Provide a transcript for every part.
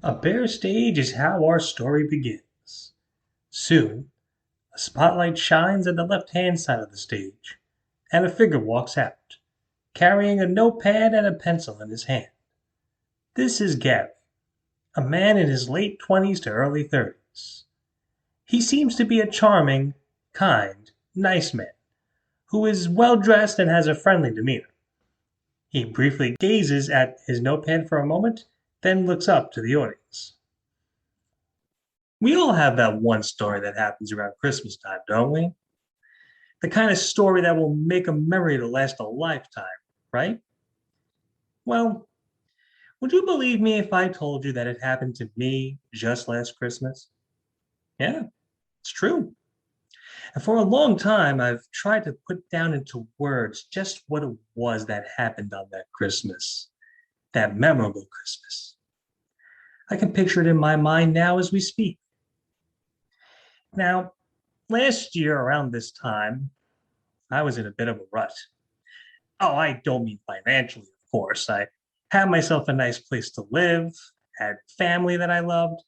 A bare stage is how our story begins. Soon, a spotlight shines at the left-hand side of the stage, and a figure walks out, carrying a notepad and a pencil in his hand. This is Gary, a man in his late 20s to early 30s. He seems to be a charming, kind, nice man who is well dressed and has a friendly demeanor. He briefly gazes at his notepad for a moment, then looks up to the audience. We all have that one story that happens around Christmas time, don't we? The kind of story that will make a memory to last a lifetime, right? Well, would you believe me if I told you that it happened to me just last Christmas? Yeah, it's true. And for a long time, I've tried to put down into words just what it was that happened on that Christmas, that memorable Christmas. I can picture it in my mind now as we speak. Now, last year around this time, I was in a bit of a rut. Oh, I don't mean financially, of course. I had myself a nice place to live, had family that I loved,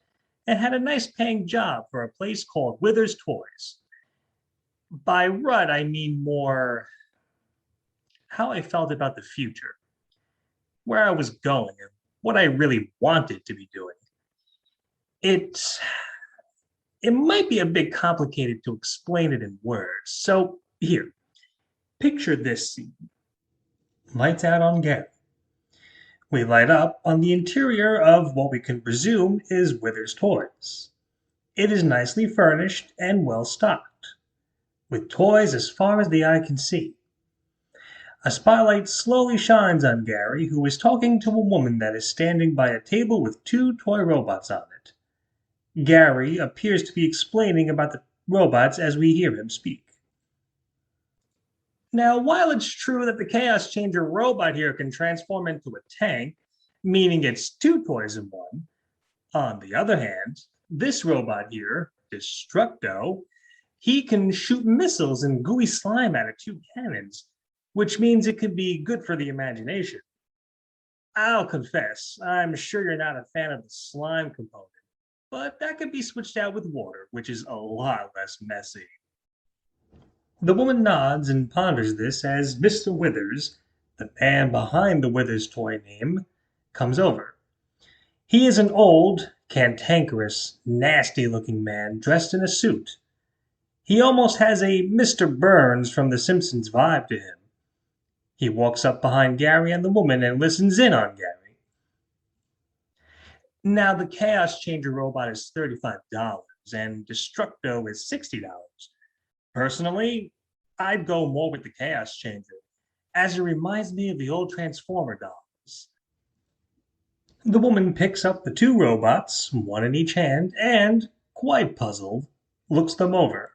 and had a nice paying job for a place called Withers Toys. By rut, I mean more how I felt about the future, where I was going, and what I really wanted to be doing. It it might be a bit complicated to explain it in words. So here, picture this scene. Lights out on Gary. We light up on the interior of what we can presume is Withers Toys. It is nicely furnished and well stocked, with toys as far as the eye can see. A spotlight slowly shines on Gary, who is talking to a woman that is standing by a table with two toy robots on it. Gary appears to be explaining about the robots as we hear him speak. Now, while it's true that the Chaos Changer robot here can transform into a tank, meaning it's two toys in one, on the other hand, this robot here, Destructo, he can shoot missiles and gooey slime out of two cannons, which means it could be good for the imagination. I'll confess, I'm sure you're not a fan of the slime component, but that could be switched out with water, which is a lot less messy. The woman nods and ponders this as Mr. Withers, the man behind the Withers toy name, comes over. He is an old, cantankerous, nasty-looking man dressed in a suit. He almost has a Mr. Burns from The Simpsons vibe to him. He walks up behind Gary and the woman and listens in on Gary. Now, the Chaos Changer robot is $35 and Destructo is $60. Personally, I'd go more with the Chaos Changer, as it reminds me of the old Transformer dolls. The woman picks up the two robots, one in each hand, and, quite puzzled, looks them over.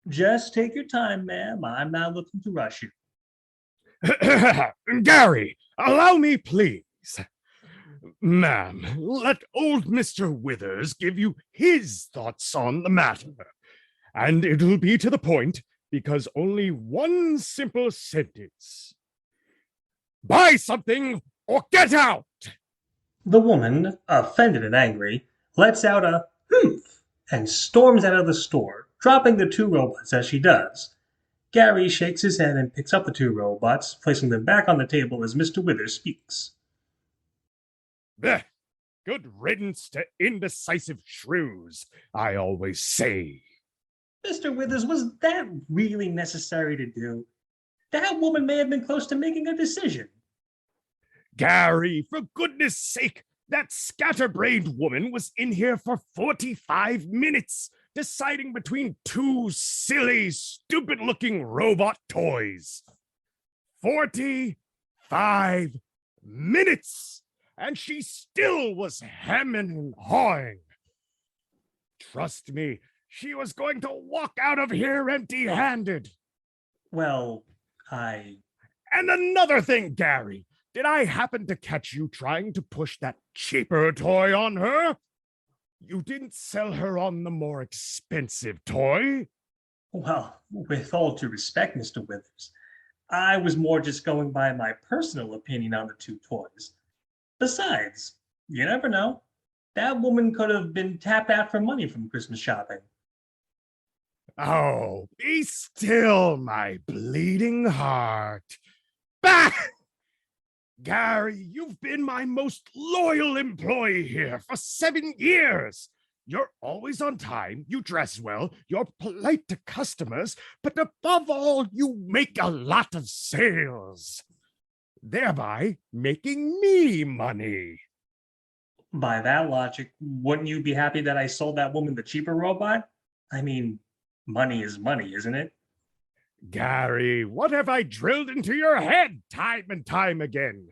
Just take your time, ma'am. I'm not looking to rush you. Gary, allow me, please. Ma'am, let old Mr. Withers give you his thoughts on the matter. And it'll be to the point because only one simple sentence. Buy something or get out! The woman, offended and angry, lets out a humph and storms out of the store, dropping the two robots as she does. Gary shakes his head and picks up the two robots, placing them back on the table as Mr. Withers speaks. Blech. Good riddance to indecisive shrews, I always say. Mr. Withers, was that really necessary to do? That woman may have been close to making a decision. Gary, for goodness sake, that scatterbrained woman was in here for 45 minutes, deciding between two silly, stupid-looking robot toys. 45 minutes! And she still was hemming and hawing. Trust me, she was going to walk out of here empty-handed. Well, And another thing, Gary, did I happen to catch you trying to push that cheaper toy on her? You didn't sell her on the more expensive toy? Well, with all due respect, Mr. Withers, I was more just going by my personal opinion on the two toys. Besides, You never know. That woman could have been tapped out for money from Christmas shopping. Oh, be still, my bleeding heart. Bah! Gary, you've been my most loyal employee here for 7 years. You're always on time, you dress well, you're polite to customers, but above all, you make a lot of sales, thereby making me money. By that logic, wouldn't you be happy that I sold that woman the cheaper robot? I mean, money is money, isn't it? Gary, what have I drilled into your head time and time again?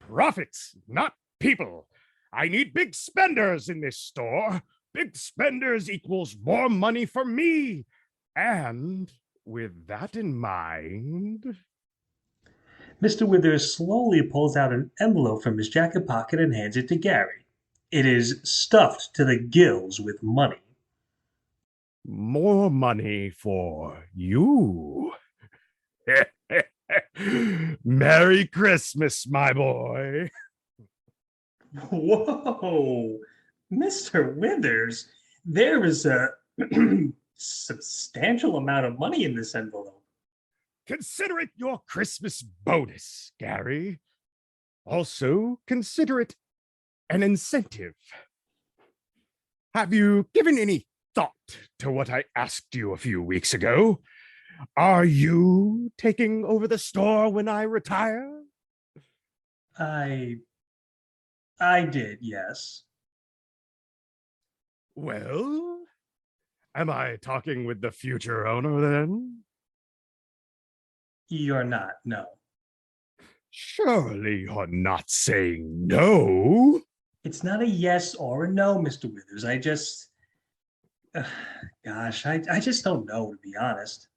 Profits, not people. I need big spenders in this store. Big spenders equals more money for me. And with that in mind, Mr. Withers slowly pulls out an envelope from his jacket pocket and hands it to Gary. It is stuffed to the gills with money. more money for you. Merry Christmas, my boy. Whoa, Mr. Withers, there is a substantial amount of money in this envelope. Consider it your Christmas bonus, Gary. Also, consider it an incentive. Have you given any thought to what I asked you a few weeks ago? Are you taking over the store when I retire? I I did, yes. Well, am I talking with the future owner then? You're not, no. Surely you're not saying no. It's not a yes or a no, Mr. Withers. I just, gosh, I just don't know, to be honest.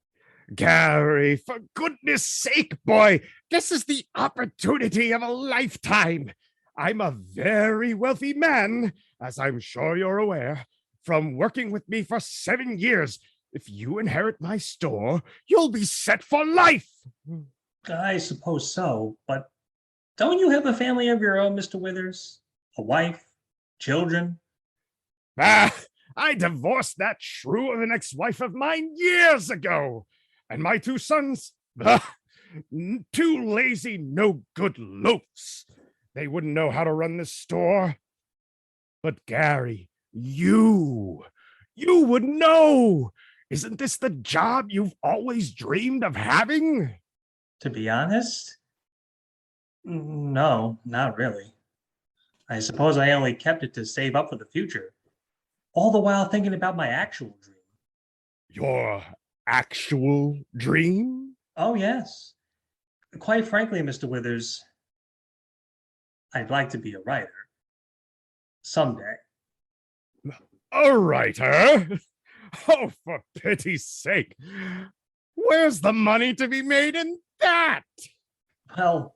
Gary, for goodness sake, boy, this is the opportunity of a lifetime. I'm a very wealthy man, as I'm sure you're aware, from working with me for 7 years. If you inherit my store, you'll be set for life. I suppose so, but don't you have a family of your own, Mr. Withers? A wife, children? Ah, I divorced that shrew of an ex-wife of mine years ago. And my 2 sons, two lazy, no good loafs. They wouldn't know how to run this store. But Gary, you would know. Isn't this the job you've always dreamed of having? To be honest, no, not really. I suppose I only kept it to save up for the future, all the while thinking about my actual dream. Your actual dream? Oh, yes. Quite frankly, Mr. Withers, I'd like to be a writer. Someday. A writer? Oh, for pity's sake. Where's the money to be made in that? Well,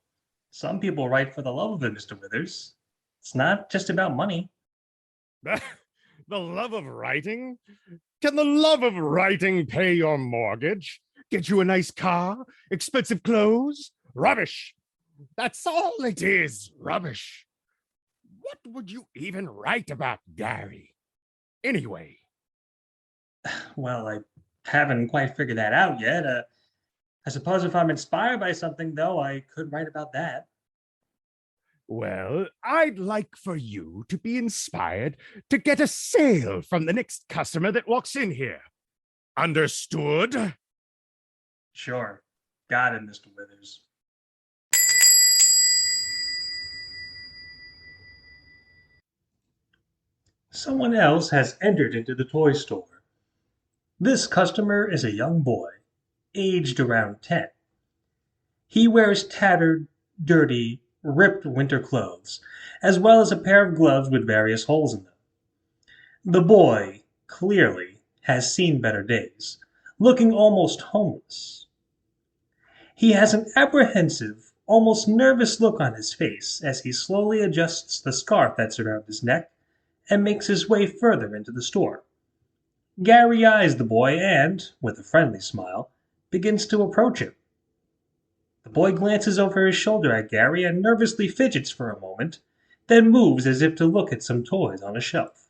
some people write for the love of it, Mr. Withers. It's not just about money. The love of writing? Can the love of writing pay your mortgage? Get you a nice car? Expensive clothes? Rubbish. That's all it is, rubbish. What would you even write about, Gary? Anyway. Well, I haven't quite figured that out yet. I suppose if I'm inspired by something, though, I could write about that. Well, I'd like for you to be inspired to get a sale from the next customer that walks in here. Understood? Sure. Got it, Mr. Withers. Someone else has entered into the toy store. This customer is a young boy, aged around 10. He wears tattered, dirty, ripped winter clothes, as well as a pair of gloves with various holes in them. The boy, clearly, has seen better days, looking almost homeless. He has an apprehensive, almost nervous look on his face as he slowly adjusts the scarf that's around his neck and makes his way further into the store. Gary eyes the boy and, with a friendly smile, begins to approach him. The boy glances over his shoulder at Gary and nervously fidgets for a moment, then moves as if to look at some toys on a shelf.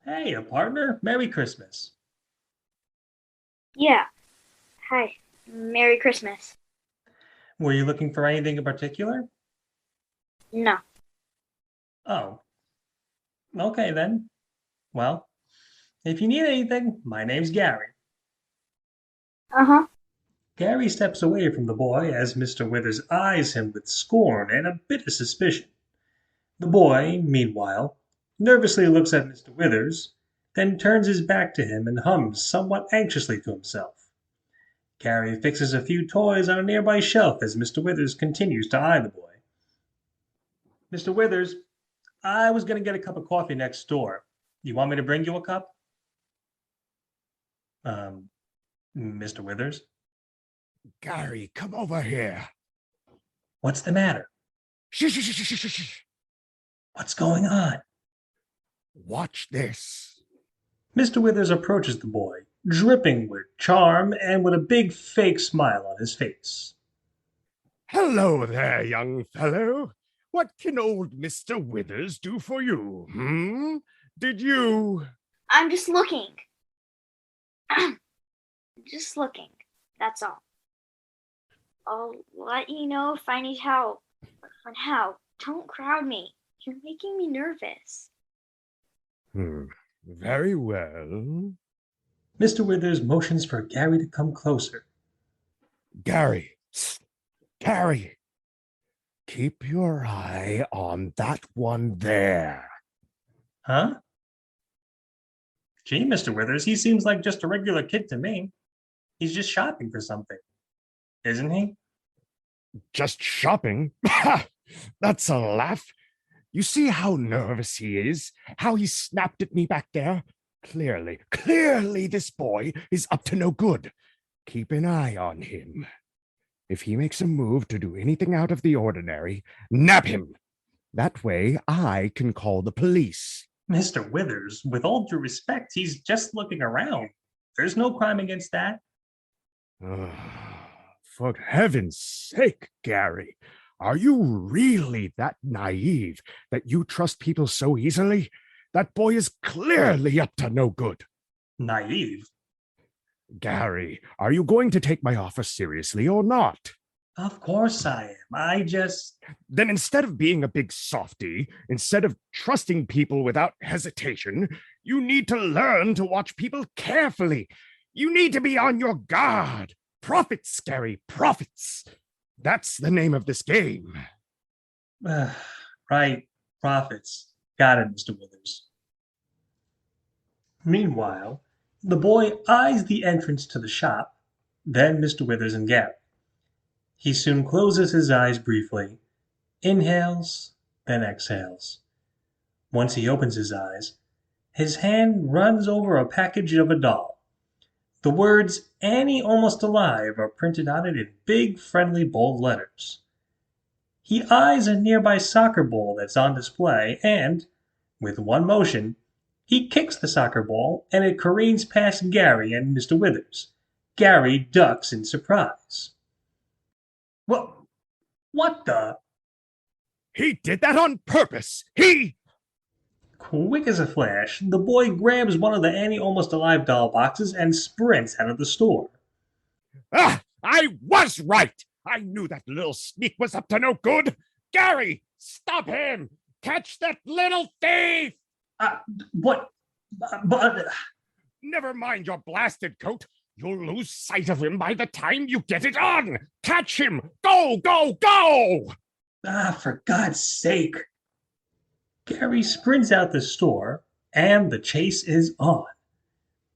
Hey, a partner? Merry Christmas. Yeah. Hi. Merry Christmas. Were you looking for anything in particular? No. Oh, okay then. Well, if you need anything, my name's Gary. Uh-huh. Gary steps away from the boy as Mr. Withers eyes him with scorn and a bit of suspicion. The boy, meanwhile, nervously looks at Mr. Withers, then turns his back to him and hums somewhat anxiously to himself. Gary fixes a few toys on a nearby shelf as Mr. Withers continues to eye the boy. Mr. Withers, I was going to get a cup of coffee next door. You want me to bring you a cup? Um, Mr. Withers? Gary, come over here. What's the matter? Shh, shh, shh, shh, shh, shh. What's going on? Watch this. Mr. Withers approaches the boy, dripping with charm and with a big fake smile on his face. Hello there, young fellow. What can old Mr. Withers do for you? Did you... I'm just looking. Just looking. That's all. I'll let you know if I need help. But for now, don't crowd me. You're making me nervous. Very well. Mr. Withers motions for Gary to come closer. Gary. Gary. Keep your eye on that one there. Huh? Gee, Mr. Withers, he seems like just a regular kid to me. He's just shopping for something, isn't he? Just shopping? That's a laugh. You see how nervous he is? How he snapped at me back there? Clearly this boy is up to no good. Keep an eye on him. If he makes a move to do anything out of the ordinary, nab him. That way I can call the police. Mr. Withers, with all due respect, he's just looking around. There's no crime against that. For heaven's sake, Gary, are you really that naive that you trust people so easily? That boy is clearly up to no good. Naive? Gary, are you going to take my offer seriously or not? Of course I am. Then instead of being a big softy, instead of trusting people without hesitation, you need to learn to watch people carefully. You need to be on your guard. Profits, Gary, profits. That's the name of this game. Right, profits. Got it, Mr. Withers. Meanwhile, the boy eyes the entrance to the shop, then Mr. Withers and Gary. He soon closes his eyes briefly, inhales, then exhales. Once he opens his eyes, his hand runs over a package of a doll. The words "Annie Almost Alive" are printed on it in big, friendly, bold letters. He eyes a nearby soccer ball that's on display and, with one motion, he kicks the soccer ball and it careens past Gary and Mr. Withers. Gary ducks in surprise. What the? He did that on purpose. Quick as a flash, the boy grabs one of the Annie Almost Alive doll boxes and sprints out of the store. I was right. I knew that little sneak was up to no good. Gary, stop him. Catch that little thief. But... Never mind your blasted coat. You'll lose sight of him by the time you get it on. Catch him. Go, go, go. For God's sake. Gary sprints out the store, and the chase is on.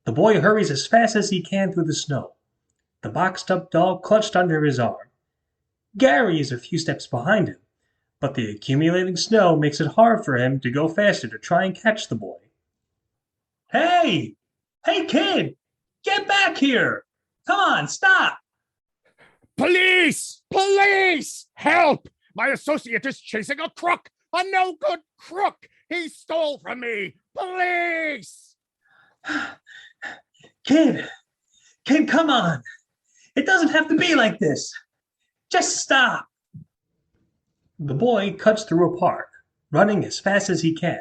The boy hurries as fast as he can through the snow, the boxed-up doll clutched under his arm. Gary is a few steps behind him, but the accumulating snow makes it hard for him to go faster to try and catch the boy. Hey! Hey, kid! Get back here! Come on, stop! Police! Police! Help! My associate is chasing a crook! A no-good crook! He stole from me! Police! Kid, come on! It doesn't have to be like this! Just stop! The boy cuts through a park, running as fast as he can.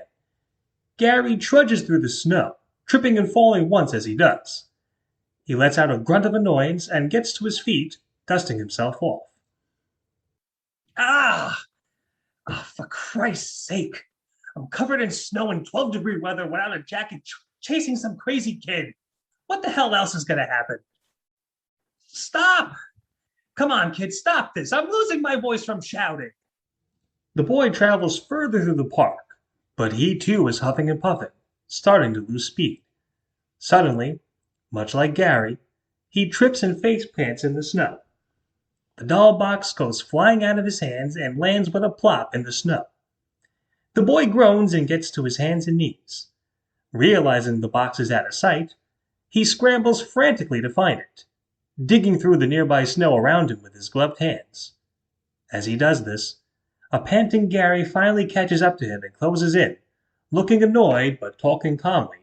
Gary trudges through the snow, tripping and falling once as he does. He lets out a grunt of annoyance and gets to his feet, dusting himself off. Ah! Oh, for Christ's sake! I'm covered in snow in 12-degree weather without a jacket chasing some crazy kid. What the hell else is going to happen? Stop! Come on, kid, stop this. I'm losing my voice from shouting. The boy travels further through the park, but he too is huffing and puffing, starting to lose speed. Suddenly, much like Gary, he trips and face plants in the snow. The doll box goes flying out of his hands and lands with a plop in the snow. The boy groans and gets to his hands and knees. Realizing the box is out of sight, he scrambles frantically to find it, digging through the nearby snow around him with his gloved hands. As he does this, a panting Gary finally catches up to him and closes in, looking annoyed but talking calmly.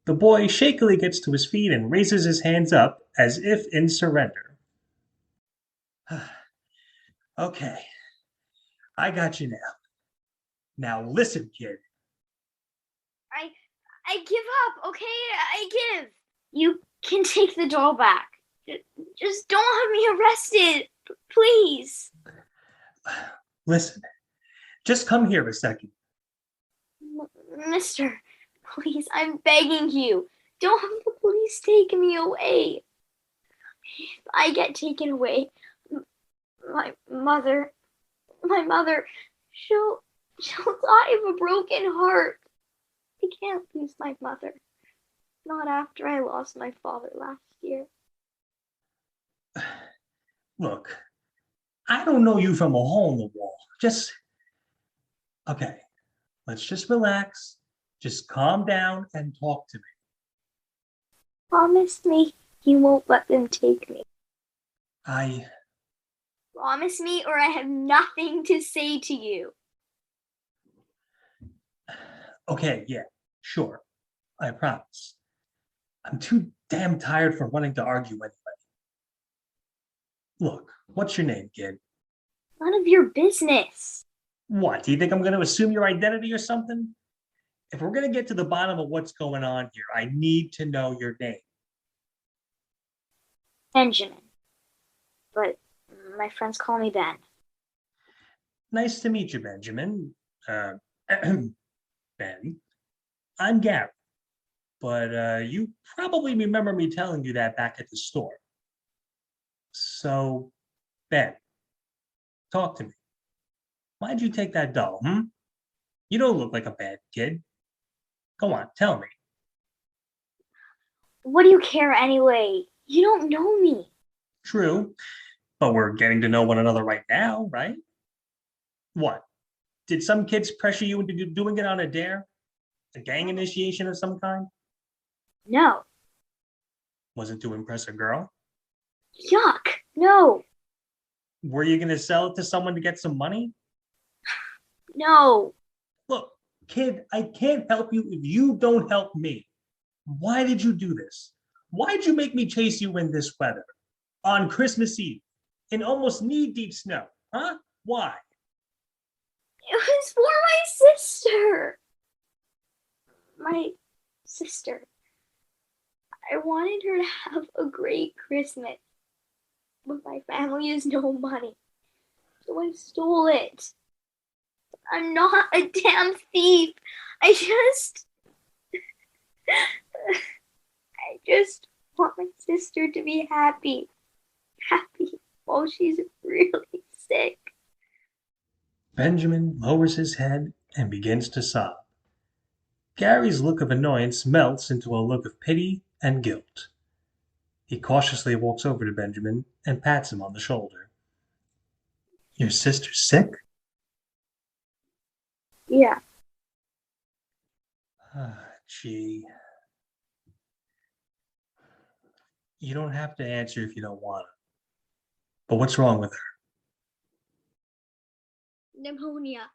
The boy shakily gets to his feet and raises his hands up as if in surrender. Okay, I got you now. Now listen, kid. I give up, okay? I give. You can take the doll back. Just don't have me arrested, please. Listen, just come here a second. Mister, please, I'm begging you. Don't have the police take me away. If I get taken away, my mother, she'll die of a broken heart. I can't lose my mother. Not after I lost my father last year. Look, I don't know you from a hole in the wall. Okay, let's just relax. Just calm down and talk to me. Promise me you won't let them take me. I Promise me or I have nothing to say to you. Okay, yeah, sure. I promise. I'm too damn tired from running to argue anyway. Look, what's your name, kid? None of your business. What, do you think I'm going to assume your identity or something? If we're going to get to the bottom of what's going on here, I need to know your name. Benjamin. But my friends call me Ben. Nice to meet you, Benjamin. Ben. I'm Gary. But you probably remember me telling you that back at the store. So, Ben, talk to me. Why'd you take that doll, You don't look like a bad kid. Go on, tell me. What do you care anyway? You don't know me. True, but we're getting to know one another right now, right? What? Did some kids pressure you into doing it on a dare? A gang initiation of some kind? No. Was it to impress a girl? Yuck. No. Were you going to sell it to someone to get some money? No. Look, kid, I can't help you if you don't help me. Why did you do this? Why'd you make me chase you in this weather? On Christmas Eve, in almost knee-deep snow, huh? Why? It was for my sister. My sister. I wanted her to have a great Christmas. But my family has no money. So I stole it. I'm not a damn thief. I just want my sister to be happy. Happy while she's really sick. Benjamin lowers his head and begins to sob. Gary's look of annoyance melts into a look of pity and guilt. He cautiously walks over to Benjamin and pats him on the shoulder. Your sister's sick? Yeah. Gee. You don't have to answer if you don't want to. But what's wrong with her? Pneumonia.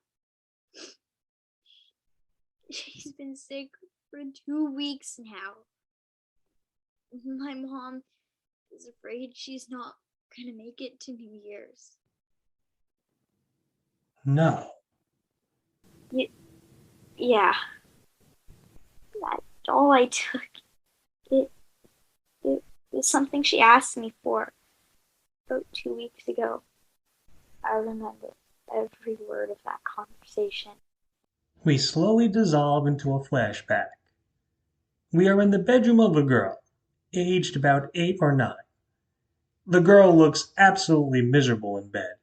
She's been sick for 2 weeks now. My mom is afraid she's not gonna make it to New Year's. No. Yeah, that doll I took, it, it was something she asked me for about 2 weeks ago. I remember every word of that conversation. We slowly dissolve into a flashback. We are in the bedroom of a girl, aged about 8 or 9. The girl looks absolutely miserable in bed,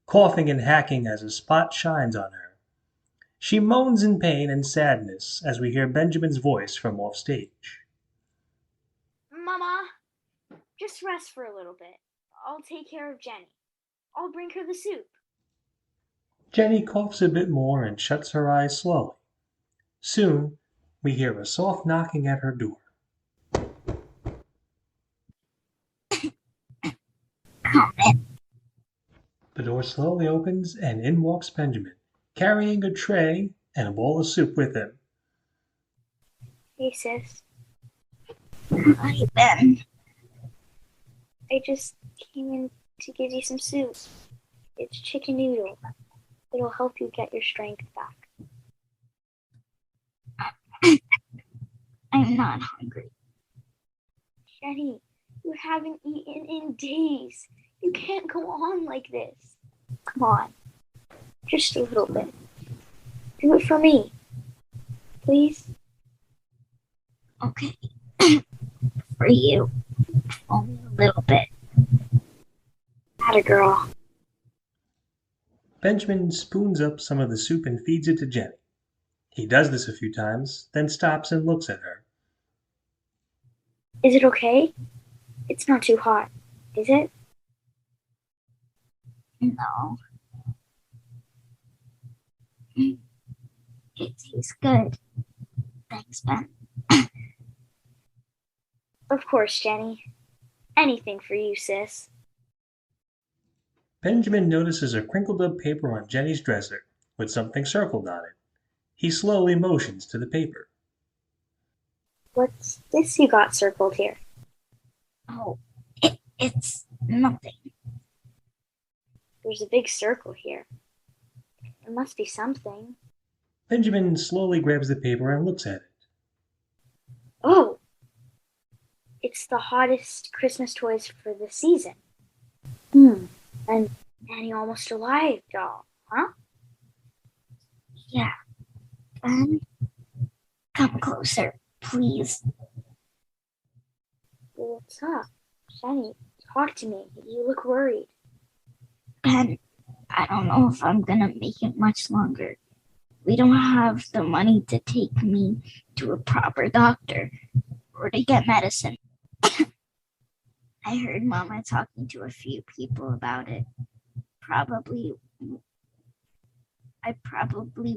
coughing and hacking as a spot shines on her. She moans in pain and sadness as we hear Benjamin's voice from off stage. Mama, just rest for a little bit. I'll take care of Jenny. I'll bring her the soup. Jenny coughs a bit more and shuts her eyes slowly. Soon, we hear a soft knocking at her door. Come in. The door slowly opens and in walks Benjamin, carrying a tray and a bowl of soup with him. Hey, sis. Hi, Ben. I just came in to give you some soup. It's chicken noodle. It'll help you get your strength back. I'm not hungry. Jenny, you haven't eaten in days. You can't go on like this. Come on. Just a little bit. Do it for me. Please? Okay. For you. Only a little bit. Atta girl. Benjamin spoons up some of the soup and feeds it to Jenny. He does this a few times, then stops and looks at her. Is it okay? It's not too hot, is it? No. It tastes good. Thanks, Ben. Of course, Jenny. Anything for you, sis. Benjamin notices a crinkled up paper on Jenny's dresser with something circled on it. He slowly motions to the paper. What's this you got circled here? Oh, it's nothing. There's a big circle here. It must be something. Benjamin slowly grabs the paper and looks at it. Oh! It's the hottest Christmas toys for the season. And Annie Almost Alive doll, huh? Yeah. Ben, come closer, please. What's up? Jenny, talk to me. You look worried. Ben, I don't know if I'm gonna make it much longer. We don't have the money to take me to a proper doctor or to get medicine. I heard Mama talking to a few people about it. I probably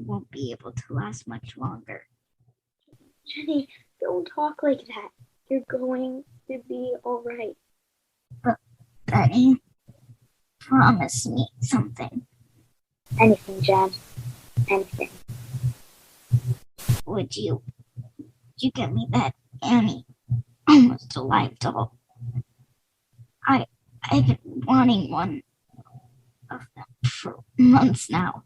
won't be able to last much longer. Jenny, don't talk like that. You're going to be alright. But Benny, promise me something. Anything, Jen. Anything. Would you get me that Annie Almost Alive doll? I've been wanting one of them for months now.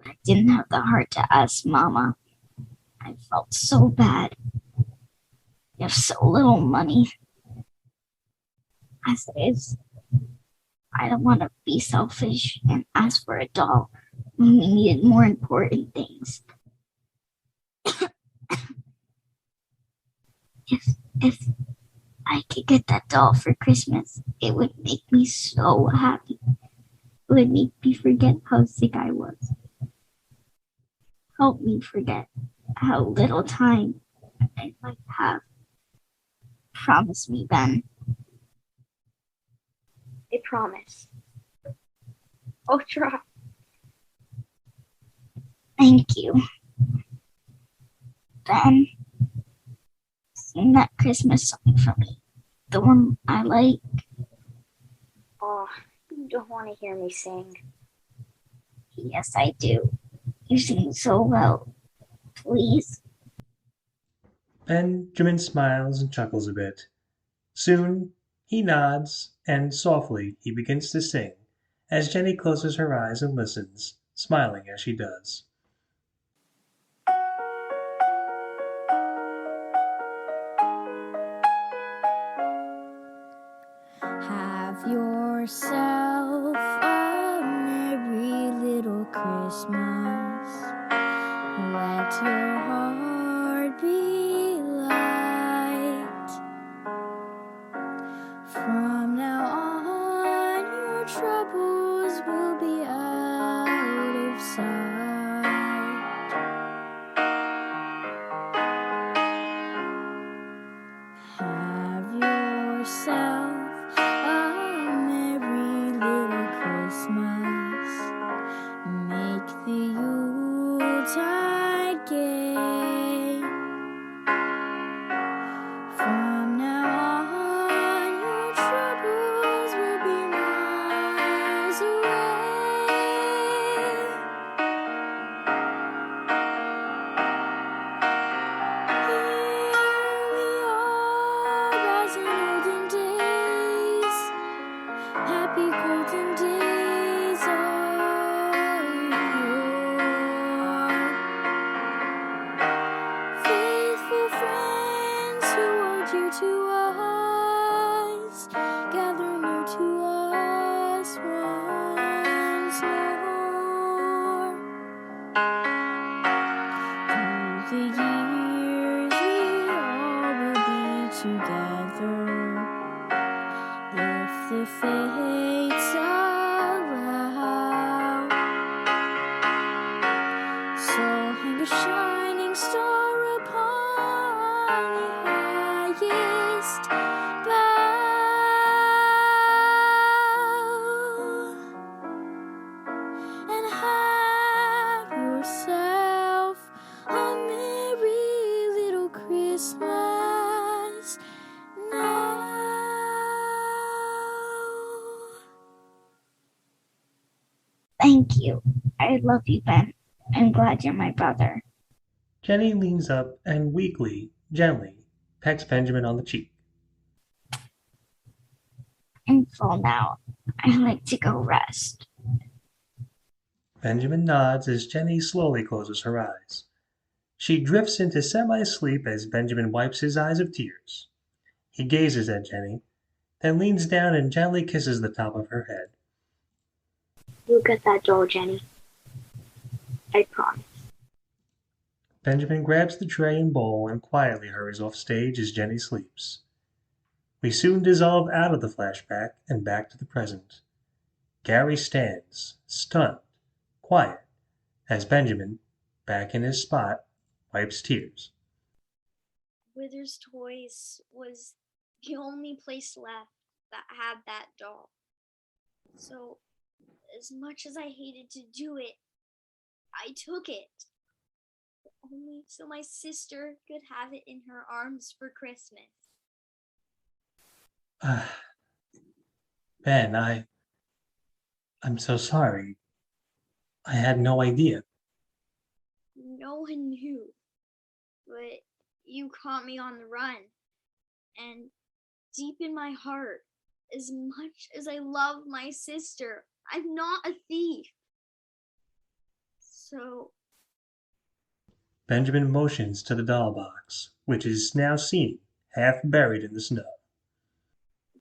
I didn't have the heart to ask Mama. I felt so bad. We have so little money. As it is, I don't want to be selfish and ask for a doll when we needed more important things. If I could get that doll for Christmas, it would make me so happy. It would make me forget how sick I was. Help me forget how little time I might have. Promise me, Ben. I promise. I'll try. Thank you. Ben, sing that Christmas song for me. The one I like. Oh, you don't want to hear me sing. Yes, I do. You sing so well. Please. Benjamin smiles and chuckles a bit. Soon he nods, and softly he begins to sing, as Jenny closes her eyes and listens, smiling as she does. yourself a merry little Christmas. Let your heart be light. From now on, your troubles will be out of sight. Have yourself a merry little Christmas. Make the Yuletide gay. From now on, your troubles will be miles away. Here we are, as in olden days, happy golden days of yore. Faithful friends who are dear to us, gather near to us once more. Through the years we all will be together, if the fates allow. So hang a shining star upon the highest bough, and have yourself a merry little Christmas now. Thank you. I love you, Ben. I'm glad you're my brother. Jenny leans up and weakly, gently, pecks Benjamin on the cheek. I'm full now. I like to go rest. Benjamin nods as Jenny slowly closes her eyes. She drifts into semi-sleep as Benjamin wipes his eyes of tears. He gazes at Jenny, then leans down and gently kisses the top of her head. You'll get that doll, Jenny. I promise. Benjamin grabs the tray and bowl and quietly hurries off stage as Jenny sleeps. We soon dissolve out of the flashback and back to the present. Gary stands, stunned, quiet, as Benjamin, back in his spot, wipes tears. Withers Toys was the only place left that had that doll. So, as much as I hated to do it, I took it. Only so my sister could have it in her arms for Christmas. Ben, I'm so sorry. I had no idea. No one knew. But you caught me on the run. And deep in my heart, as much as I love my sister, I'm not a thief. So, Benjamin motions to the doll box, which is now seen, half buried in the snow.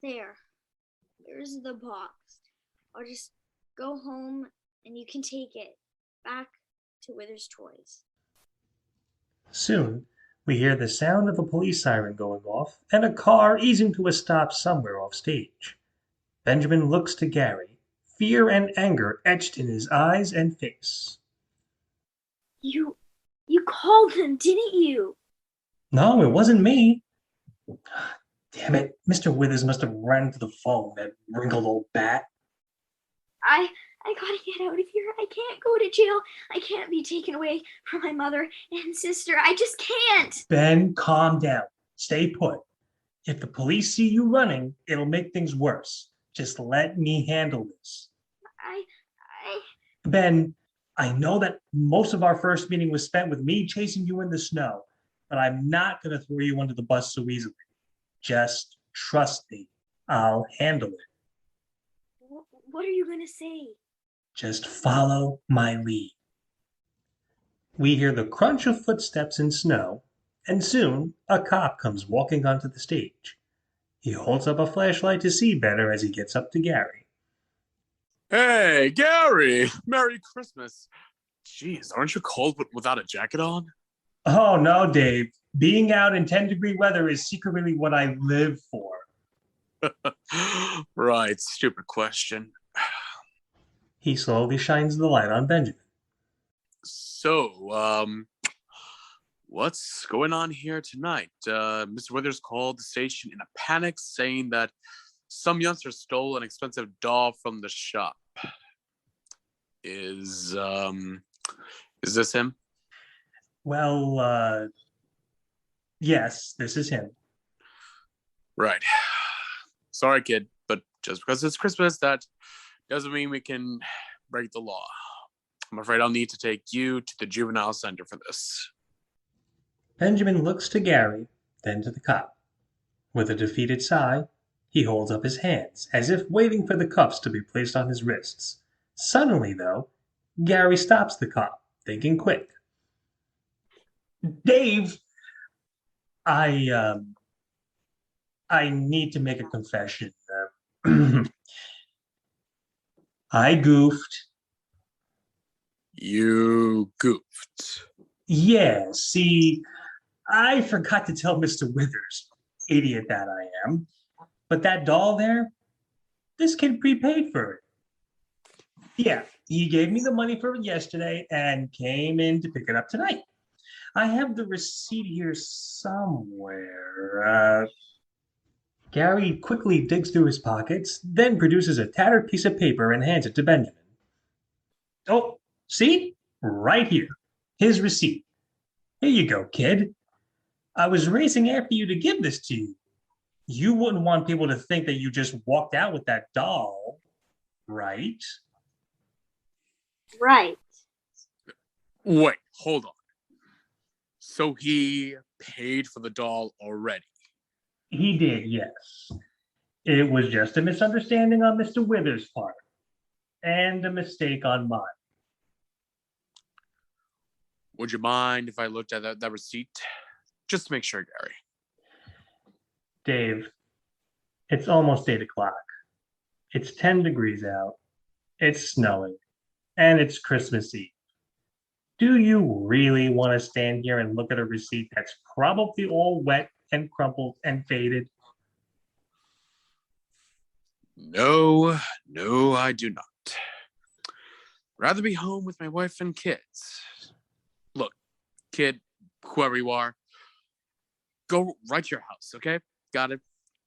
there's the box. I'll just go home and you can take it back to Withers Toys. Soon, we hear the sound of a police siren going off and a car easing to a stop somewhere off stage. Benjamin looks to Gary, fear and anger etched in his eyes and face. You called them, didn't you? No, it wasn't me. Damn it, Mr. Withers must have run to the phone, that wrinkled old bat. I gotta get out of here. I can't go to jail. I can't be taken away from my mother and sister. I just can't. Ben, calm down. Stay put. If the police see you running, it'll make things worse. Just let me handle this. Ben, I know that most of our first meeting was spent with me chasing you in the snow, but I'm not going to throw you under the bus so easily. Just trust me. I'll handle it. What are you going to say? Just follow my lead. We hear the crunch of footsteps in snow, and soon a cop comes walking onto the stage. He holds up a flashlight to see better as he gets up to Gary. Hey, Gary! Merry Christmas. Jeez, aren't you cold without a jacket on? Oh, no, Dave. Being out in 10-degree weather is secretly what I live for. Right, stupid question. He slowly shines the light on Benjamin. So, what's going on here tonight? Mr. Withers called the station in a panic saying that some youngster stole an expensive doll from the shop. Is this him? Well, yes, this is him. Right. Sorry, kid, but just because it's Christmas, that doesn't mean we can break the law. I'm afraid I'll need to take you to the juvenile center for this. Benjamin looks to Gary, then to the cop. With a defeated sigh, he holds up his hands, as if waiting for the cuffs to be placed on his wrists. Suddenly, though, Gary stops the cop, thinking quick. Dave, I need to make a confession. I goofed. You goofed. Yeah, see, I forgot to tell Mr. Withers, idiot that I am. But that doll there, this kid prepaid for it. Yeah, he gave me the money for it yesterday and came in to pick it up tonight. I have the receipt here somewhere. Gary quickly digs through his pockets, then produces a tattered piece of paper and hands it to Benjamin. Oh, see? Right here. His receipt. Here you go, kid. I was racing after you to give this to you. You wouldn't want people to think that you just walked out with that doll, right? Right. Wait, hold on. So he paid for the doll already? He did, yes. It was just a misunderstanding on Mr. Withers' part, and a mistake on mine. Would you mind if I looked at that receipt? Just to make sure, Gary. Dave, it's almost 8 o'clock. It's 10 degrees out. It's snowing. And it's Christmas Eve. Do you really want to stand here and look at a receipt that's probably all wet and crumpled and faded? No, I do not. Rather be home with my wife and kids. Look, kid, whoever you are, go right to your house, okay? Got it?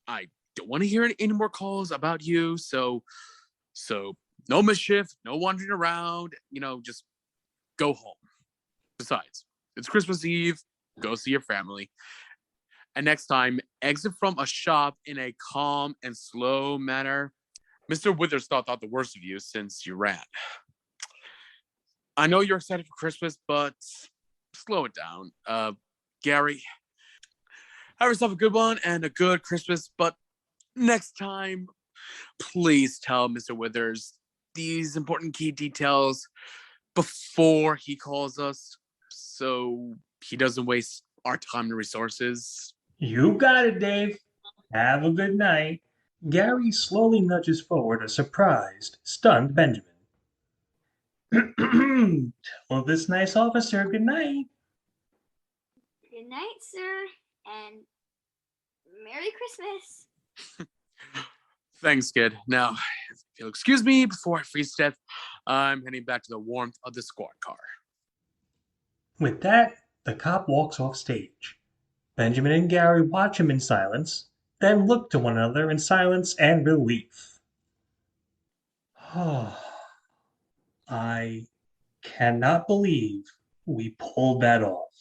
I don't want to hear any more calls about you, so no mischief, no wandering around, just go home. Besides, it's Christmas Eve, go see your family. And next time, exit from a shop in a calm and slow manner. Mr. Withers thought the worst of you since you ran. I know you're excited for Christmas, but slow it down. Gary, have yourself a good one and a good Christmas, but next time, please tell Mr. Withers these important key details before he calls us so he doesn't waste our time and resources. You got it, Dave. Have a good night. Gary slowly nudges forward a surprised, stunned Benjamin. Well, this nice officer, good night. Good night, sir, and Merry Christmas. Thanks, kid. Now, if you'll excuse me before I freeze to death, I'm heading back to the warmth of the squad car. With that, the cop walks off stage. Benjamin and Gary watch him in silence, then look to one another in silence and relief. I cannot believe we pulled that off.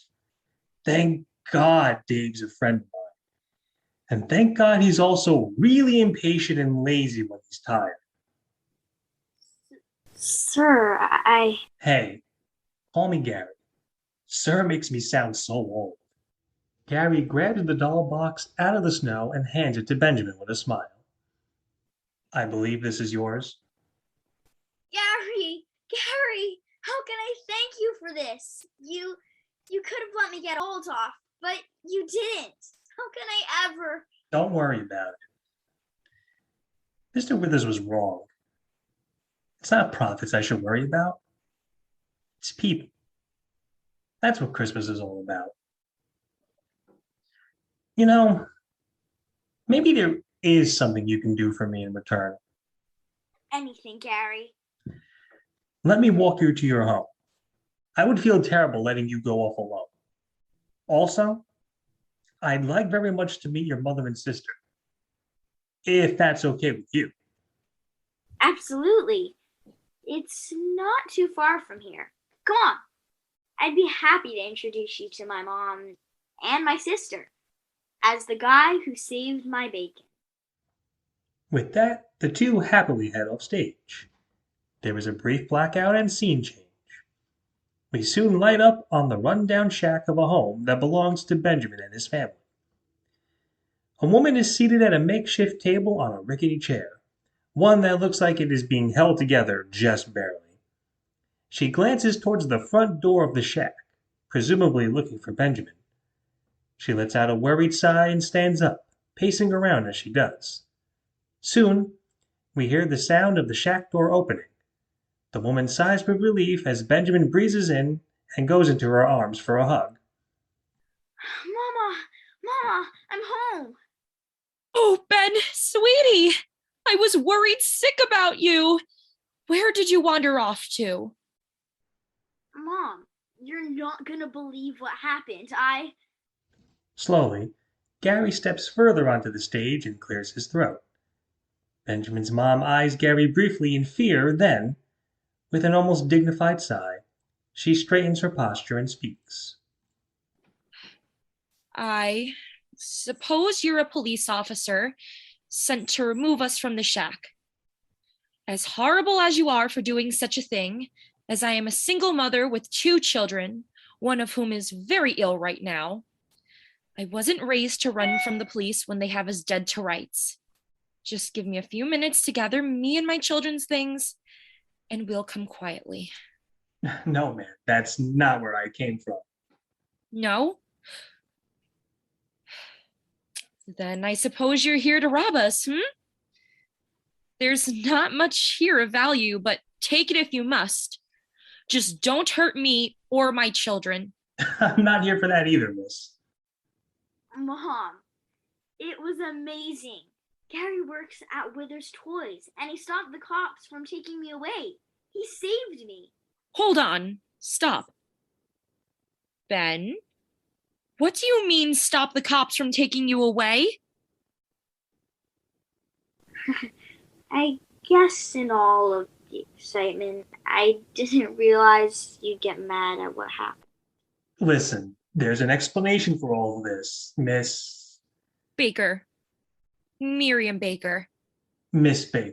Thank God Dave's a friend of mine. And thank God he's also really impatient and lazy when he's tired. Sir, Hey, call me Gary. Sir makes me sound so old. Gary grabs the doll box out of the snow and hands it to Benjamin with a smile. I believe this is yours. Gary, how can I thank you for this? You could have let me get hold off, but you didn't. How can I ever? Don't worry about it. Mr. Withers was wrong. It's not profits I should worry about. It's people. That's what Christmas is all about. You know, maybe there is something you can do for me in return. Anything, Gary. Let me walk you to your home. I would feel terrible letting you go off alone. Also, I'd like very much to meet your mother and sister, if that's okay with you. Absolutely. It's not too far from here. Come on. I'd be happy to introduce you to my mom and my sister as the guy who saved my bacon. With that, the two happily head off stage. There is a brief blackout and scene change. We soon light up on the run-down shack of a home that belongs to Benjamin and his family. A woman is seated at a makeshift table on a rickety chair, one that looks like it is being held together just barely. She glances towards the front door of the shack, presumably looking for Benjamin. She lets out a worried sigh and stands up, pacing around as she does. Soon, we hear the sound of the shack door opening. The woman sighs with relief as Benjamin breezes in and goes into her arms for a hug. Mama, I'm home. Oh, Ben, sweetie, I was worried sick about you. Where did you wander off to? Mom, you're not gonna believe what happened. Slowly, Gary steps further onto the stage and clears his throat. Benjamin's mom eyes Gary briefly in fear, then, with an almost dignified sigh, she straightens her posture and speaks. I suppose you're a police officer sent to remove us from the shack. As horrible as you are for doing such a thing, as I am a single mother with 2 children, one of whom is very ill right now, I wasn't raised to run from the police when they have us dead to rights. Just give me a few minutes to gather me and my children's things, and we'll come quietly. No, man, that's not where I came from. No? Then I suppose you're here to rob us, There's not much here of value, but take it if you must. Just don't hurt me or my children. I'm not here for that either, miss. Mom, it was amazing. Gary works at Withers Toys, and he stopped the cops from taking me away. He saved me. Hold on. Stop. Ben? What do you mean stop the cops from taking you away? I guess in all of the excitement, I didn't realize you'd get mad at what happened. Listen, there's an explanation for all of this, Miss Baker. Miriam Baker. Baker.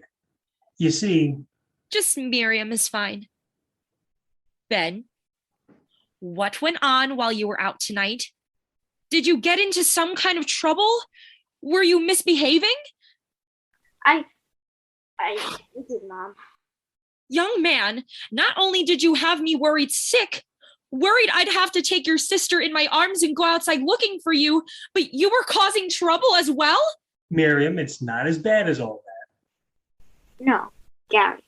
You see, Just Miriam is fine. Ben, what went on while you were out tonight? Did you get into some kind of trouble? Were you misbehaving? I did, Mom. Young man, not only did you have me worried sick, worried I'd have to take your sister in my arms and go outside looking for you, but you were causing trouble as well? Miriam, it's not as bad as all that. No, Gary.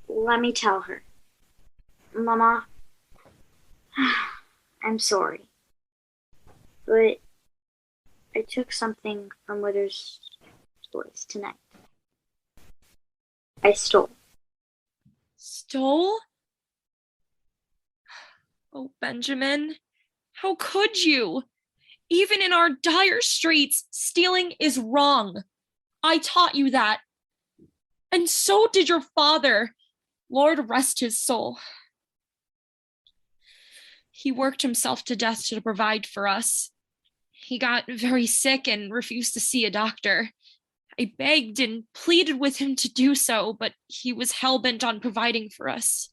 Let me tell her. Mama, I'm sorry. But I took something from Withers Toys tonight. I stole. Stole? Oh, Benjamin, how could you? Even in our dire straits, stealing is wrong. I taught you that. And so did your father. Lord rest his soul. He worked himself to death to provide for us. He got very sick and refused to see a doctor. I begged and pleaded with him to do so, but he was hell-bent on providing for us.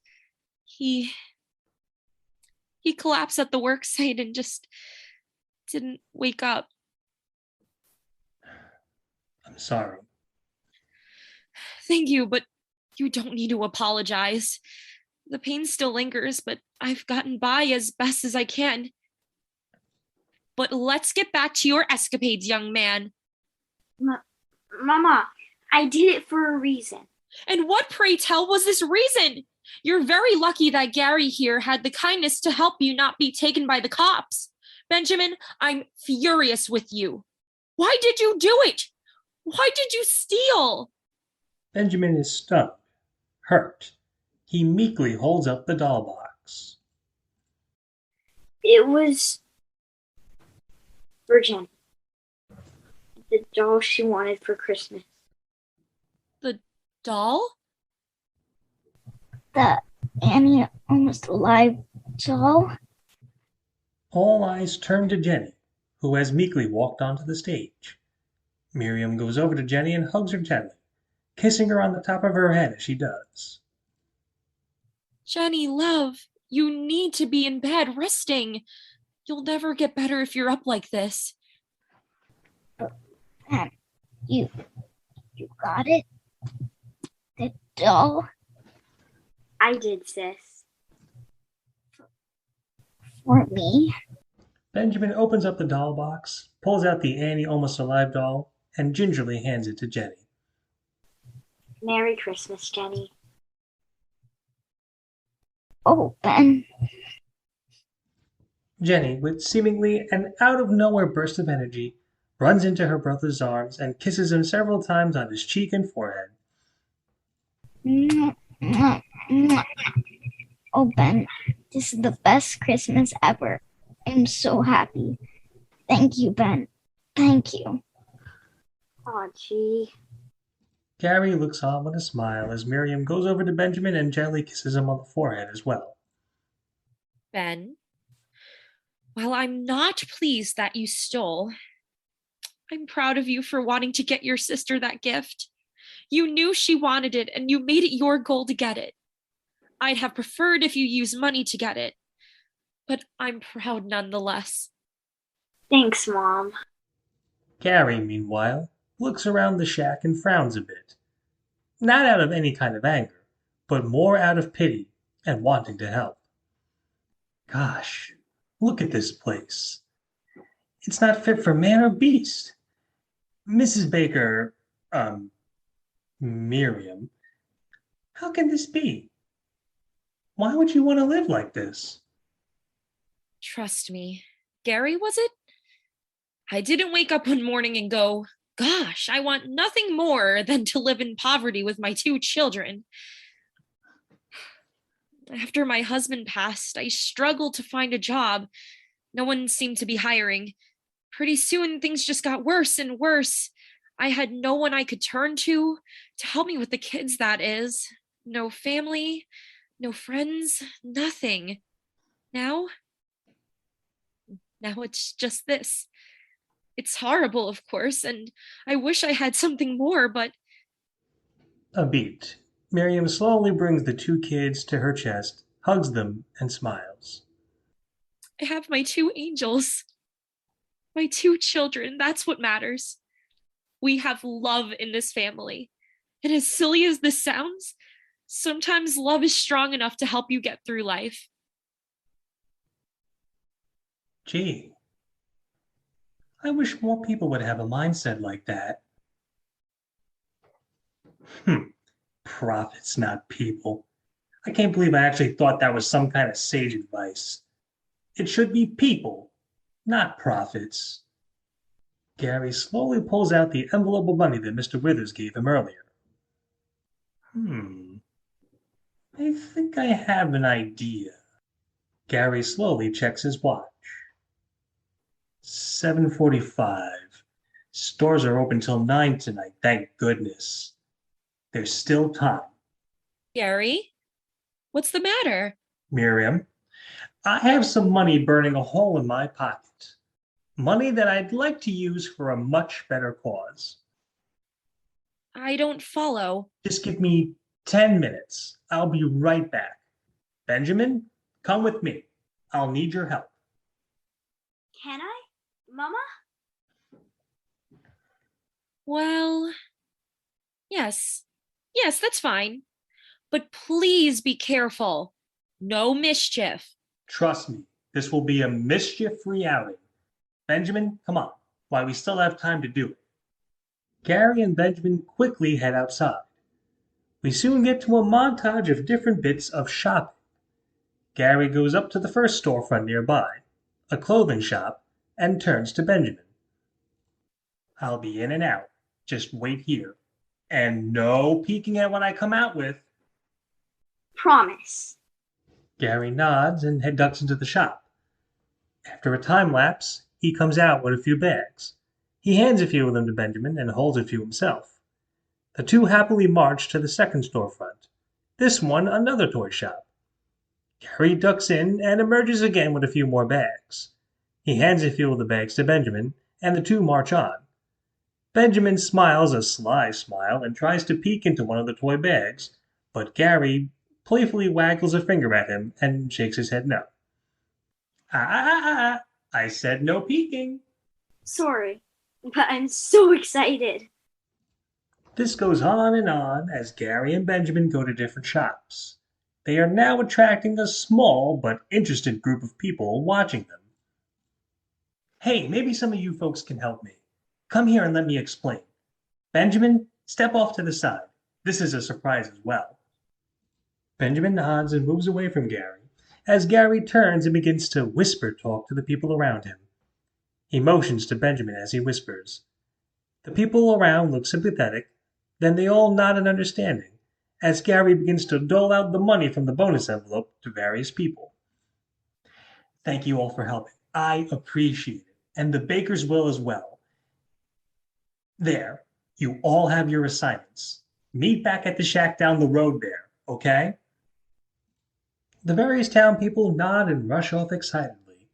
He collapsed at the work site and just didn't wake up. I'm sorry. Thank you, but you don't need to apologize. The pain still lingers, but I've gotten by as best as I can. But let's get back to your escapades, young man. Mama, I did it for a reason. And what, pray tell, was this reason? You're very lucky that Gary here had the kindness to help you not be taken by the cops. Benjamin, I'm furious with you. Why did you do it? Why did you steal? Benjamin is stunned, hurt. He meekly holds up the doll box. It was for Jenny. The doll she wanted for Christmas. The doll? The Annie almost alive doll? All eyes turn to Jenny, who has meekly walked onto the stage. Miriam goes over to Jenny and hugs her gently, kissing her on the top of her head as she does. Jenny, love, you need to be in bed resting. You'll never get better if you're up like this. Ben, you got it? The doll? I did, sis. For me? Benjamin opens up the doll box, pulls out the Annie almost alive doll, and gingerly hands it to Jenny. Merry Christmas, Jenny. Oh, Ben. Jenny, with seemingly an out-of-nowhere burst of energy, runs into her brother's arms and kisses him several times on his cheek and forehead. Mwah, mwah, mwah. Oh, Ben, this is the best Christmas ever. I'm so happy. Thank you, Ben. Thank you. Aw, gee. Gary looks on with a smile as Miriam goes over to Benjamin and gently kisses him on the forehead as well. Ben, while I'm not pleased that you stole, I'm proud of you for wanting to get your sister that gift. You knew she wanted it and you made it your goal to get it. I'd have preferred if you used money to get it, but I'm proud nonetheless. Thanks, Mom. Gary, meanwhile, looks around the shack and frowns a bit. Not out of any kind of anger, but more out of pity and wanting to help. Gosh, look at this place. It's not fit for man or beast. Mrs. Baker, Miriam, how can this be? Why would you want to live like this? Trust me. Gary, was it? I didn't wake up one morning and go, gosh, I want nothing more than to live in poverty with my 2 children. After my husband passed, I struggled to find a job. No one seemed to be hiring. Pretty soon, things just got worse and worse. I had no one I could turn to help me with the kids, that is. No family, no friends, nothing. Now it's just this. It's horrible, of course, and I wish I had something more, but... A beat. Miriam slowly brings the 2 kids to her chest, hugs them, and smiles. I have my 2 angels. My 2 children, that's what matters. We have love in this family. And as silly as this sounds, sometimes love is strong enough to help you get through life. Gee, I wish more people would have a mindset like that. Prophets, not people. I can't believe I actually thought that was some kind of sage advice. It should be people, not prophets. Gary slowly pulls out the envelope of money that Mr. Withers gave him earlier. I think I have an idea. Gary slowly checks his watch. 7:45. Stores are open till 9 tonight, thank goodness. There's still time. Gary, what's the matter? Miriam, I have some money burning a hole in my pocket. Money that I'd like to use for a much better cause. I don't follow. Just give me 10 minutes. I'll be right back. Benjamin, come with me. I'll need your help. Can I? Mama? Well, yes. Yes, that's fine. But please be careful. No mischief. Trust me, this will be a mischief-free outing. Benjamin, come on, while we still have time to do it. Gary and Benjamin quickly head outside. We soon get to a montage of different bits of shopping. Gary goes up to the first storefront nearby, a clothing shop, and turns to Benjamin. I'll be in and out. Just wait here. And no peeking at what I come out with. Promise. Gary nods and head ducks into the shop. After a time lapse, he comes out with a few bags. He hands a few of them to Benjamin and holds a few himself. The two happily march to the second storefront. This one, another toy shop. Gary ducks in and emerges again with a few more bags. He hands a few of the bags to Benjamin, and the two march on. Benjamin smiles a sly smile and tries to peek into one of the toy bags, but Gary playfully waggles a finger at him and shakes his head no. I said no peeking. Sorry, but I'm so excited. This goes on as Gary and Benjamin go to different shops. They are now attracting a small but interested group of people watching them. Hey, maybe some of you folks can help me. Come here and let me explain. Benjamin, step off to the side. This is a surprise as well. Benjamin nods and moves away from Gary, as Gary turns and begins to whisper talk to the people around him. He motions to Benjamin as he whispers. The people around look sympathetic, then they all nod in understanding, as Gary begins to dole out the money from the bonus envelope to various people. Thank you all for helping. I appreciate it, and the bakers will as well. There, you all have your assignments. Meet back at the shack down the road there, okay? The various town people nod and rush off excitedly.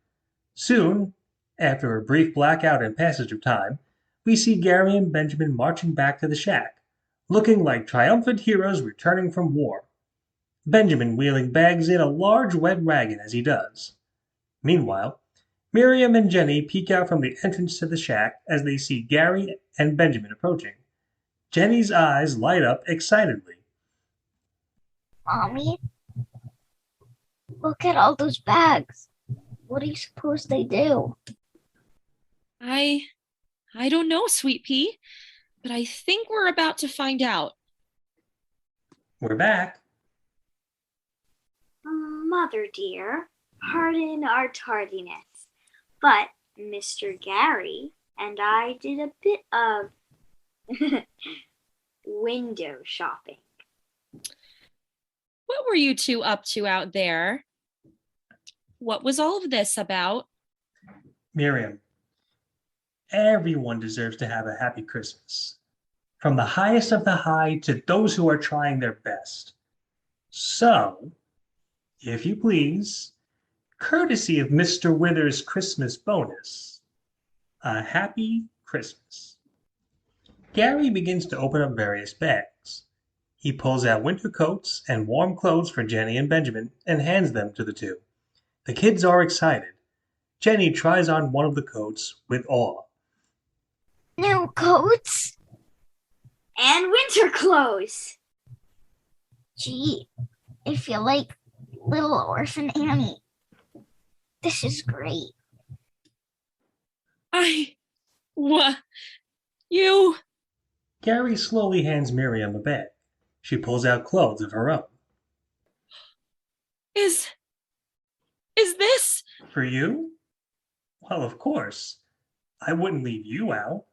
Soon, after a brief blackout and passage of time, we see Gary and Benjamin marching back to the shack, looking like triumphant heroes returning from war. Benjamin wheeling bags in a large wet wagon as he does. Meanwhile, Miriam and Jenny peek out from the entrance to the shack as they see Gary and Benjamin approaching. Jenny's eyes light up excitedly. Mommy, look at all those bags. What do you suppose they do? I don't know, Sweet Pea, but I think we're about to find out. We're back. Mother dear, pardon our tardiness, but Mr. Gary and I did a bit of window shopping. What were you two up to out there? What was all of this about? Miriam, everyone deserves to have a happy Christmas. From the highest of the high to those who are trying their best. So, if you please, courtesy of Mr. Withers' Christmas bonus, a happy Christmas. Gary begins to open up various bags. He pulls out winter coats and warm clothes for Jenny and Benjamin and hands them to the two. The kids are excited. Jenny tries on one of the coats with awe. New coats? And winter clothes. Gee, I feel like little orphan Annie. This is great. You... Gary slowly hands Miriam a bag. She pulls out clothes of her own. Is this... For you? Well, of course. I wouldn't leave you out.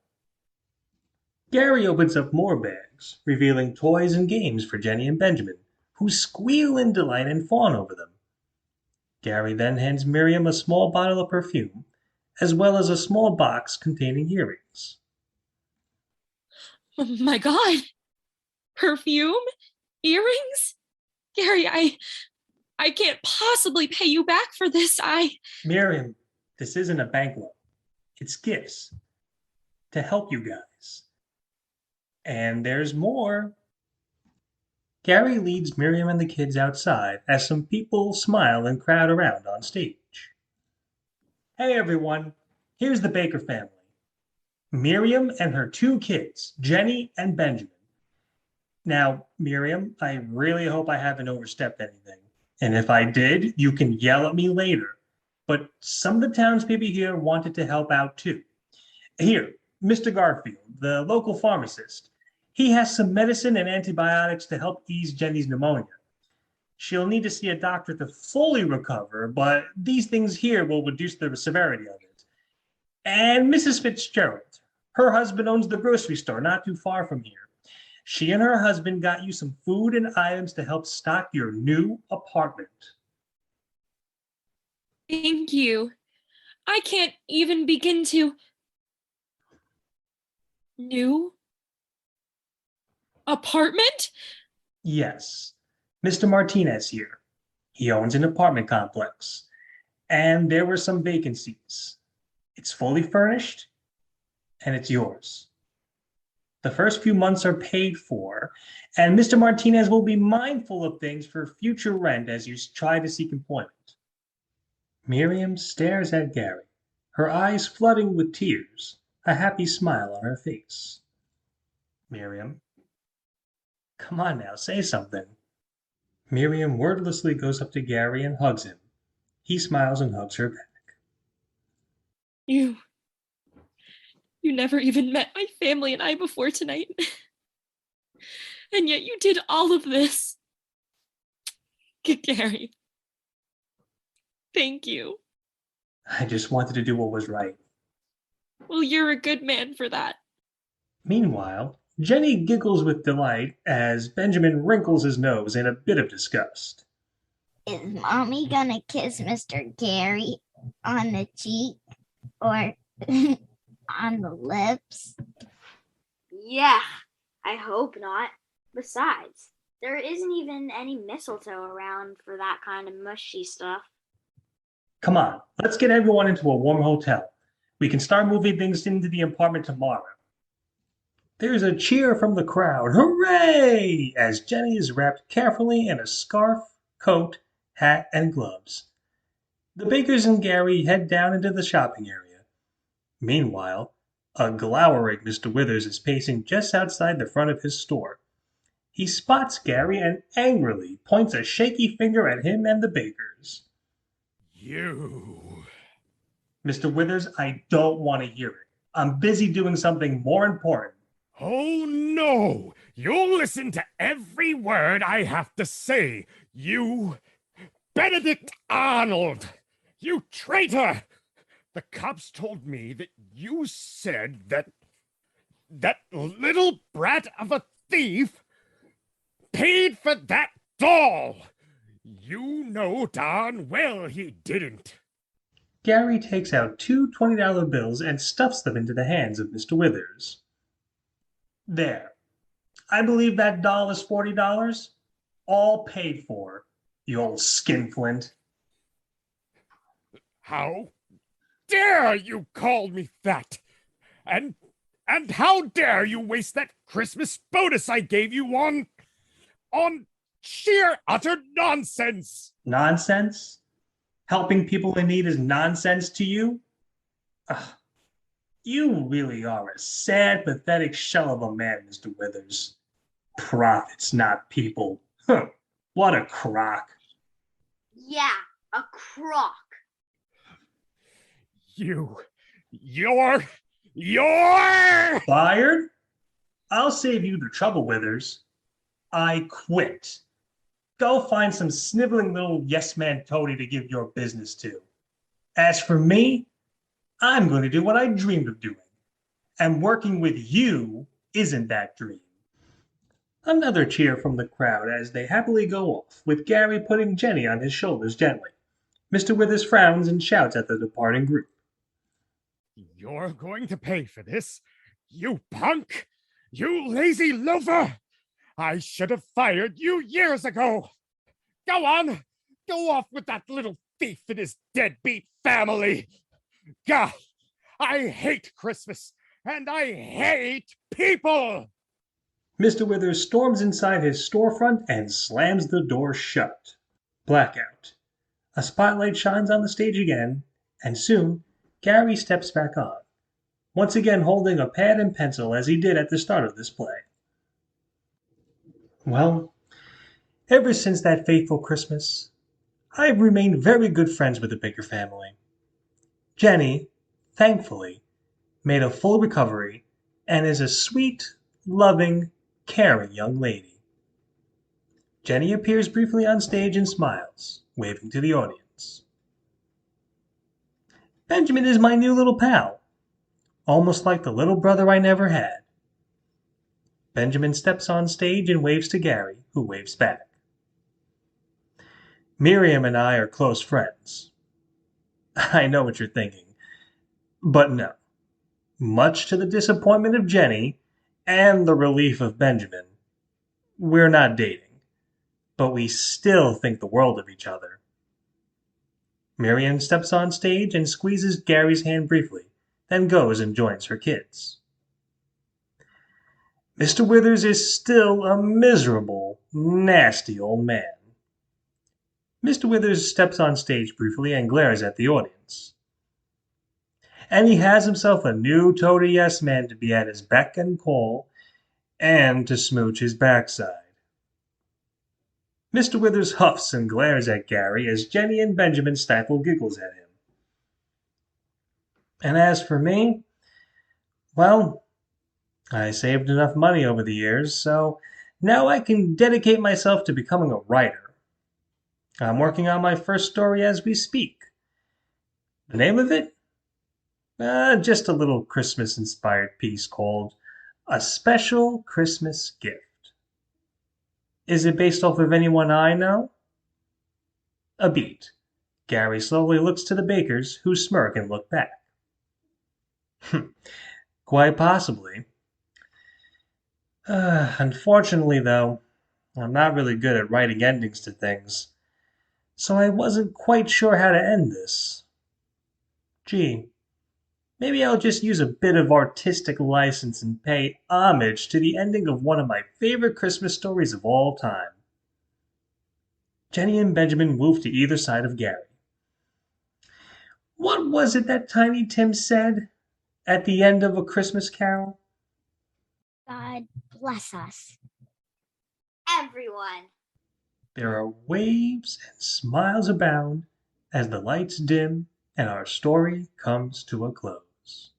Gary opens up more bags, revealing toys and games for Jenny and Benjamin, who squeal in delight and fawn over them. Gary then hands Miriam a small bottle of perfume, as well as a small box containing earrings. Oh my God. Perfume? Earrings? Gary, I can't possibly pay you back for this. Miriam, this isn't a bank loan. It's gifts to help you guys. And there's more. Gary leads Miriam and the kids outside as some people smile and crowd around on stage. Hey everyone, here's the Baker family. Miriam and her two kids, Jenny and Benjamin. Now, Miriam, I really hope I haven't overstepped anything. And if I did, you can yell at me later. But some of the townspeople here wanted to help out too. Here, Mr. Garfield, the local pharmacist. He has some medicine and antibiotics to help ease Jenny's pneumonia. She'll need to see a doctor to fully recover, but these things here will reduce the severity of it. And Mrs. Fitzgerald, her husband owns the grocery store not too far from here. She and her husband got you some food and items to help stock your new apartment. Thank you. I can't even begin to. New apartment? Yes, Mr. Martinez here. He owns an apartment complex, and there were some vacancies. It's fully furnished, and it's yours. The first few months are paid for, and Mr. Martinez will be mindful of things for future rent as you try to seek employment. Miriam stares at Gary, her eyes flooding with tears, a happy smile on her face. Miriam, come on now, say something. Miriam wordlessly goes up to Gary and hugs him. He smiles and hugs her back. You never even met my family and I before tonight. And yet you did all of this. Gary, thank you. I just wanted to do what was right. Well, you're a good man for that. Meanwhile, Jenny giggles with delight as Benjamin wrinkles his nose in a bit of disgust. Is Mommy gonna kiss Mr. Gary on the cheek or on the lips? Yeah, I hope not. Besides, there isn't even any mistletoe around for that kind of mushy stuff. Come on, let's get everyone into a warm hotel. We can start moving things into the apartment tomorrow. There's a cheer from the crowd. Hooray! As Jenny is wrapped carefully in a scarf, coat, hat, and gloves. The Bakers and Gary head down into the shopping area. Meanwhile, a glowering Mr. Withers is pacing just outside the front of his store. He spots Gary and angrily points a shaky finger at him and the Bakers. You. Mr. Withers, I don't want to hear it. I'm busy doing something more important. Oh no! You'll listen to every word I have to say. You, Benedict Arnold! You traitor! The cops told me that you said that little brat of a thief paid for that doll. You know darn well he didn't. Gary takes out two $20 bills and stuffs them into the hands of Mr. Withers. There. I believe that doll is $40. All paid for, you old skinflint. How dare you call me that? And how dare you waste that Christmas bonus I gave you on sheer utter nonsense? Nonsense? Helping people in need is nonsense to you? Ugh. You really are a sad, pathetic shell of a man, Mr. Withers. Profits, not people. Huh. What a crock. Yeah, a crock. You're Fired? I'll save you the trouble, Withers. I quit. Go find some sniveling little yes-man toady to give your business to. As for me, I'm going to do what I dreamed of doing. And working with you isn't that dream. Another cheer from the crowd as they happily go off, with Gary putting Jenny on his shoulders gently. Mr. Withers frowns and shouts at the departing group. You're going to pay for this, you punk! You lazy loafer! I should have fired you years ago! Go on! Go off with that little thief and his deadbeat family! God, I hate Christmas, and I hate people! Mr. Withers storms inside his storefront and slams the door shut. Blackout. A spotlight shines on the stage again, and soon Gary steps back on, once again holding a pad and pencil as he did at the start of this play. Well, ever since that fateful Christmas, I've remained very good friends with the Baker family. Jenny, thankfully, made a full recovery and is a sweet, loving, caring young lady. Jenny appears briefly on stage and smiles, waving to the audience. Benjamin is my new little pal, almost like the little brother I never had. Benjamin steps on stage and waves to Gary, who waves back. Miriam and I are close friends. I know what you're thinking, but no. Much to the disappointment of Jenny and the relief of Benjamin, we're not dating, but we still think the world of each other. Miriam steps on stage and squeezes Gary's hand briefly, then goes and joins her kids. Mr. Withers is still a miserable, nasty old man. Mr. Withers steps on stage briefly and glares at the audience. And he has himself a new total yes man to be at his beck and call and to smooch his backside. Mr. Withers huffs and glares at Gary as Jenny and Benjamin stifle giggles at him. And as for me, well, I saved enough money over the years, so now I can dedicate myself to becoming a writer. I'm working on my first story as we speak. The name of it? Just a little Christmas-inspired piece called A Special Christmas Gift. Is it based off of anyone I know? A beat. Gary slowly looks to the Bakers, who smirk and look back. Quite possibly. Unfortunately, though, I'm not really good at writing endings to things, so I wasn't quite sure how to end this. Gee, maybe I'll just use a bit of artistic license and pay homage to the ending of one of my favorite Christmas stories of all time. Jenny and Benjamin move to either side of Gary. What was it that Tiny Tim said at the end of A Christmas Carol? God bless us. Everyone. There are waves and smiles abound as the lights dim and our story comes to a close.